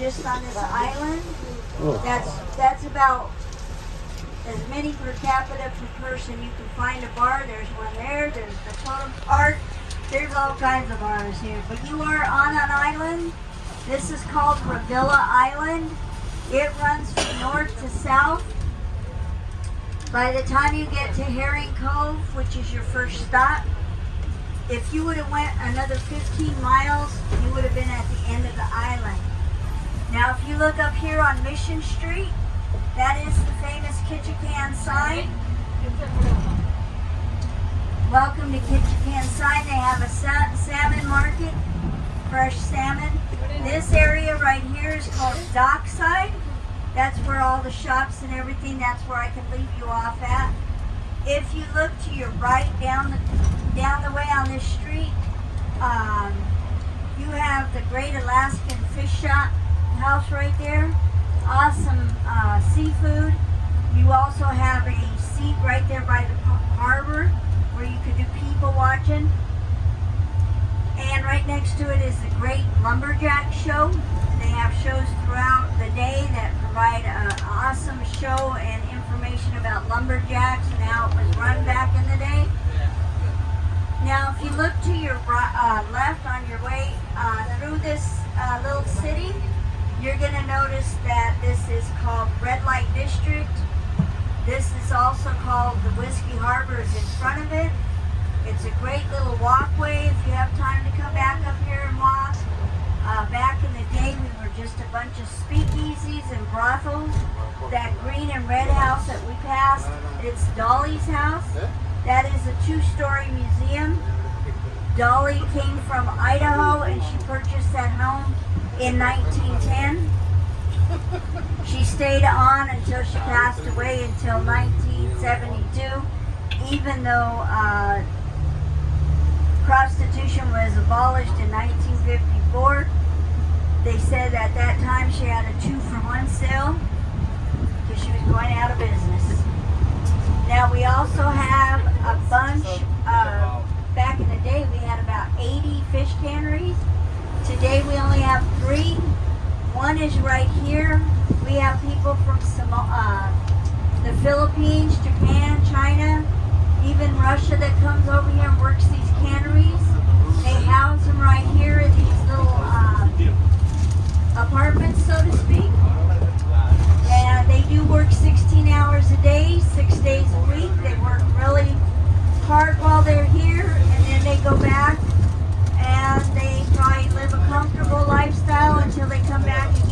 just on this island. Oh. That's about as many per capita per person. You can find a bar. There's one there. There's the totem park. There's all kinds of bars here. But you are on an island. This is called Revilla Island. It runs from north to south. By the time you get to Herring Cove, which is your first stop, if you would have went another 15 miles, you would have been at the end of the island. Now, if you look up here on Mission Street, that is the famous Ketchikan sign. Welcome to Ketchikan sign. They have a salmon market, fresh salmon. This area right here is called Dockside. That's where all the shops and everything, that's where I can leave you off at. If you look to your right down the way on this street, you have the Great Alaskan Fish Shop house right there. Awesome seafood. You also have a seat right there by the harbor where you could do people watching. And right next to it is the Great Lumberjack Show. They have shows throughout the day that provide an awesome show and information about lumberjacks and how it was run back in the day. Now, if you look to your left on your way through this little city, you're going to notice that this is called Red Light District. This is also called the Whiskey Harbor is in front of it. It's a great little walkway if you have time to come back up here and walk. Back in the day, we were just a bunch of speakeasies and brothels. That green and red house that we passed, it's Dolly's house. That is a 2-story museum. Dolly came from Idaho and she purchased that home in 1910. She stayed on until she passed away until 1972, even though prostitution was abolished in 1954. They said at that time she had a 2-for-1 sale because she was going out of business. Now we also have a bunch back in the day we had about 80 fish canneries. Today we only have 3. One is right here. We have people from the Philippines, Japan, China, even Russia that comes over here and works these canneries. They house them right here in these little apartments, so to speak. And they do work 16 hours a day, 6 days a week. They work really hard while they're here, and then they go back and they probably live a comfortable lifestyle until they come back and